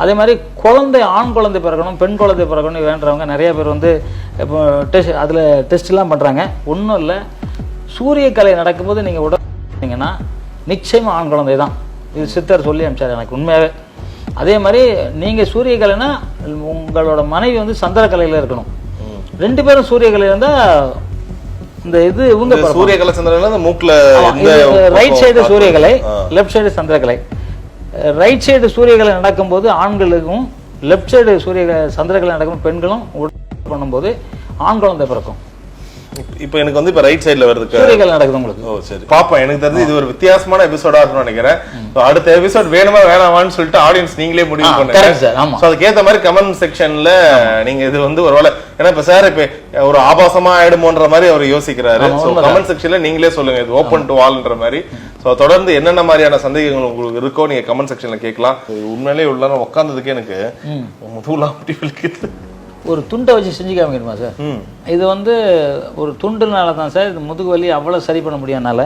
அதே மாதிரி குழந்தை, ஆண் குழந்தை பிறக்கணும், பெண் குழந்தை பிறக்கணும் வேண்டவங்க நிறைய பேர் வந்து இப்போ அதில் டெஸ்ட்லாம் பண்ணுறாங்க. ஒன்றும் இல்லை, சூரியக்கலை நடக்கும்போது நீங்கள் உடனீங்கன்னா நிச்சயமாக ஆண் குழந்தை தான். இது சித்தர் சொல்லி அனுப்பிச்சார் எனக்கு உண்மையாகவே. அதே மாதிரி நீங்கள் சூரியக்கலைன்னா உங்களோட மனைவி வந்து சந்திரக்கலையில் இருக்கணும். 2 பேரும் சூரியக்கலை இருந்தால் இந்த இது இவங்க சூரியகலை சந்திரகலை மூக்குல ரைட் சைடு சூரியகலை, லெஃப்ட் சைடு சந்திரகலை. ரைட் சைடு சூரியகலை நடக்கும்போது ஆண்களுக்கும், லெஃப்ட் சைடு சந்திரகலை நடக்கும் பெண்களும் பண்ணும்போது ஆண் குழந்தை பிறக்கும். இப்போ எனக்கு வந்து இப்ப ரைட் சைடுல வருது சூரியகலை நடக்குது உங்களுக்கு. ஓ சரி பாப்பா, எனக்கு தெரிஞ்சு இது ஒரு வித்தியாசமான எபிசோடா இருக்கும்னு நினைக்கிறேன். அடுத்த எபிசோட் வேணுமா வேணாமான்னு சொல்லிட்டு ஆடியன்ஸ் நீங்களே முடிவு பண்ணுங்க. அதுக்கேற்ற மாதிரி கமெண்ட் செக்ஷன்ல நீங்க இது வந்து ஒருவேளை, ஏன்னா இப்ப சார் இப்ப ஒரு ஆபாசமா ஆயிடுமோன்ற மாதிரி அவர் யோசிக்கிறாரு. கமெண்ட் செக்ஷன்ல நீங்களே சொல்லுங்க, இது ஓப்பன் டு ஆல்ன்ற மாதிரி. ஸோ தொடர்ந்து என்னென்ன மாதிரியான சந்தேகங்கள் உங்களுக்கு இருக்கோ நீங்க கமெண்ட் செக்ஷன்ல கேட்கலாம். உண்மையிலேயே உள்ள உட்கார்ந்ததுக்கு எனக்கு முதுகுலாம் முட்டி வலிக்குது. ஒரு துண்டை வச்சு செஞ்சு காமிக்கணுமா சார்? இது வந்து ஒரு துண்டுனால தான் சார் இது முதுகு வலி அவ்வளோ சரி பண்ண முடியாதனால.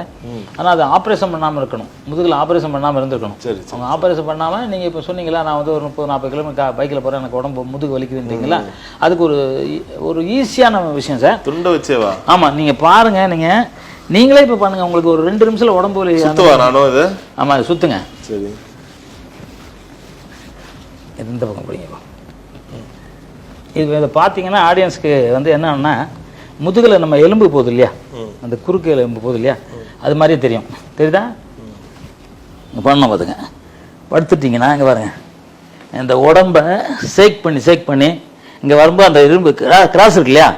ஆனால் அது ஆப்ரேஷன் பண்ணாமல் இருக்கணும், முதுகில் ஆப்ரேஷன் பண்ணாமல் இருந்திருக்கணும். அவங்க ஆப்ரேஷன் பண்ணாமல் நீங்கள் இப்போ சொன்னீங்களா, நான் வந்து ஒரு 30-40 கிலோமீட்டர் பைக்கில் போகிறேன், எனக்கு உடம்பு முதுகு வலிக்குதுன்றீங்களா, அதுக்கு ஒரு ஈஸியான விஷயம் சார், துண்டை வச்சேவா. ஆமாம், நீங்கள் பாருங்கள், நீங்களே இப்போ பண்ணுங்கள், உங்களுக்கு ஒரு 2 நிமிஷத்தில் உடம்பு வலி. ஆமாம், அது சுற்றுங்க. சரி, எந்த பக்கம் பிடிங்க. இது இதை பார்த்தீங்கன்னா ஆடியன்ஸ்க்கு வந்து என்னன்னா, முதுகில் நம்ம எலும்பு போகுது இல்லையா, அந்த குறுக்கு எலும்பு போகுது இல்லையா, அது மாதிரியே தெரியும். தெரியுதா? இங்கே பண்ண பார்த்துங்க, படுத்துட்டிங்கன்னா இங்கே பாருங்க, இந்த உடம்பை ஷேக் பண்ணி இங்கே வரும்போது அந்த எலும்பு கிராஸ் இருக்கு இல்லையா,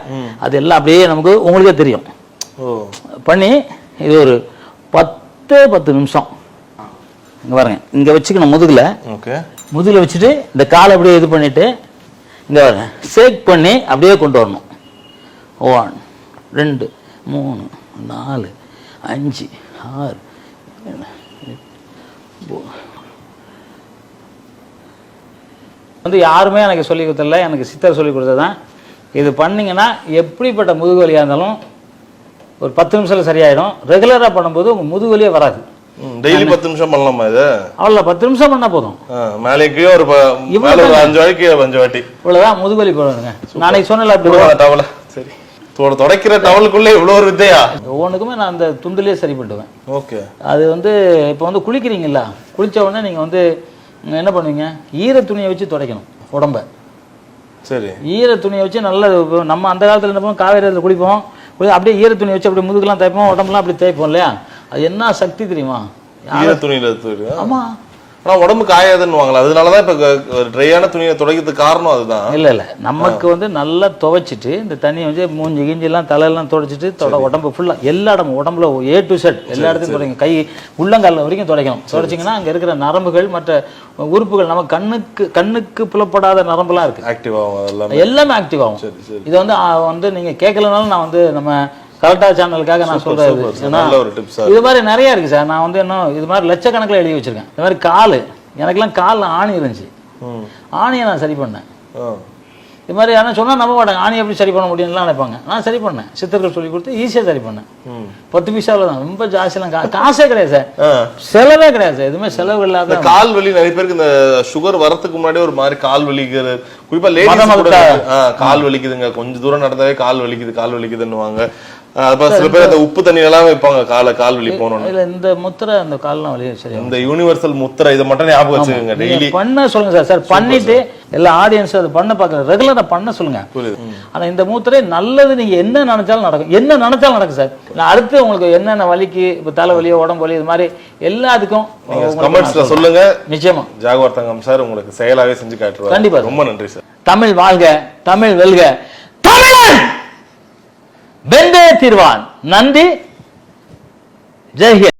அது எல்லாம் அப்படியே நமக்கு உங்களுக்கே தெரியும். பண்ணி இது ஒரு 10 நிமிஷம் இங்கே பாருங்க, இங்கே வச்சுக்கணும் முதுகில் வச்சுட்டு இந்த காலை அப்படியே இது பண்ணிவிட்டு இங்கே பாருங்க, ஷேக் பண்ணி அப்படியே கொண்டு வரணும். 1 2 3 4 5 6 வந்து யாருமே எனக்கு சொல்லி கொடுத்தல, எனக்கு சித்தர் சொல்லி கொடுத்தது தான். இது பண்ணிங்கன்னா எப்படிப்பட்ட முதுகு வலியாக இருந்தாலும் ஒரு 10 நிமிஷத்தில் சரியாயிடும். ரெகுலராக பண்ணும்போது உங்கள் முதுகு வலியே வராது. டெய்லி 10 நிமிஷம் பண்ணலாமா இது? அவ்வளோ 10 நிமிஷம் பண்ணா போதும். மேலேக்கே ஒரு 5 வாட்டி இவ்வளோதான் முதுகலி போடுங்க. நாளைக்கு சொன்னல அப்படி டவல. சரி, துடைக்கிற டவலுக்குள்ளே இவ்வளோ ஒரு வித்தையா? ஒவ்வொன்றுக்குமே நான் அந்த துண்டுலேயே சரி பண்ணுவேன். ஓகே, அது வந்து இப்போ வந்து குளிக்கிறீங்களா, குளிச்ச உடனே நீங்கள் வந்து என்ன பண்ணுவீங்க, ஈர துணியை வச்சு துடைக்கணும் உடம்ப. சரி, ஈர துணியை வச்சு நல்லா, நம்ம அந்த காலத்தில் என்ன பண்ணுவோம், காவேரியில் குளிப்போம், அப்படியே ஈர துணியை வச்சு அப்படியே முதுகுலாம் தேய்ப்போம், உடம்புலாம் அப்படி தேய்ப்போம் இல்லையா. அது என்ன சக்தி தெரியுமா? துணியில. ஆமா, ஆனா உடம்பு காயாதுன்னு வாங்கலாம். அதனாலதான் இப்ப ட்ரையான துணியை துடைக்கிறதுக்கு காரணம் அதுதான். இல்ல நமக்கு வந்து நல்லா துவைச்சிட்டு இந்த தண்ணியை வந்து மூஞ்சி கிஞ்சி எல்லாம் தலையெல்லாம் துடைச்சிட்டு உடம்பு ஃபுல்லா எல்லா இடமும் உடம்புல A to Z எல்லா இடத்தையும் துடைங்க. கை உள்ளங்கால வரைக்கும் துடைக்கணும். துடைச்சிங்கன்னா அங்க இருக்கிற நரம்புகள், மற்ற உறுப்புகள், நம்ம கண்ணுக்கு புலப்படாத நரம்புலாம் இருக்கு, ஆக்டிவ் ஆகும், எல்லாமே ஆக்டிவ் ஆகும். இது வந்து நீங்க கேட்கலனாலும் நான் வந்து நம்ம கரெக்டா சேனலுக்காக நான் சொல்றது. இது மாதிரி நிறைய இருக்கு சார். நான் வந்து இன்னும் இது மாதிரி லட்சக்கணக்கில் எழுதி வச்சிருக்கேன். இது மாதிரி காலு, எனக்கெல்லாம் காலில் ஆணி இருந்துச்சு, ஆணியை நான் சரி பண்ணேன். இது மாதிரி ஆனால் சொன்னால் நம்ப மாட்டாங்க, ஆணி எப்படி சரி பண்ண முடியும்லாம் நினைப்பாங்க. நான் சரி பண்ணேன், சித்தர்கள் சொல்லி கொடுத்து ஈஸியாக சரி பண்ணேன். 10 பைசாவில் தான், ரொம்ப ஜாஸ்தியெல்லாம் காசே கிடையாது சார், செலவே கிடையாது சார், எதுவுமே செலவு இல்லாத. கால் வலி நிறைய பேருக்கு இந்த சுகர் வரதுக்கு முன்னாடி ஒரு மாதிரி கால் வலிக்குது, குறிப்பா கால் வலிக்குதுங்க, கொஞ்சம் தூரம் நடந்தாவே கால் வலிக்குதுன்னுவாங்க. சில பேர் அந்த உப்பு தண்ணி எல்லாம் வைப்பாங்க கால் வலி போனோம். இல்ல இந்த முத்திரை, அந்த கால்லாம் வலி சரி, இந்த யூனிவர்சல் முத்திரை, இதை மட்டும் ஞாபகம் வச்சுக்கோங்க. டெய்லி பண்ண சொல்லுங்க சார் பண்ணிட்டு எல்லா ஆடியன்ஸ் அதை பண்ண பார்க்க ரெகுலரா பண்ண சொல்லுங்க. ஆனா இந்த முத்திரை நல்லது, நீங்க என்ன நினைச்சாலும் நடக்கும், என்ன நினைச்சாலும் நடக்கும் சார். நான் அடுத்து உங்களுக்கு என்னென்ன வலிக்கு, இப்ப தலைவலியோ உடம்பு வலி, இது மாதிரி எல்லாத்துக்கும் கமெண்ட்ஸ்ல சொல்லுங்க. நிச்சயமா ஜாகுவார் தங்கம் சார் உங்களுக்கு செயலாவே செஞ்சு காட்டுவார். கண்டிப்பா. ரொம்ப நன்றி சார். தமிழ் வாழ்க, தமிழ் வெல்க, தமிழன் வெந்தே தீர்வான். நன்றி, ஜெய் ஹிந்த்.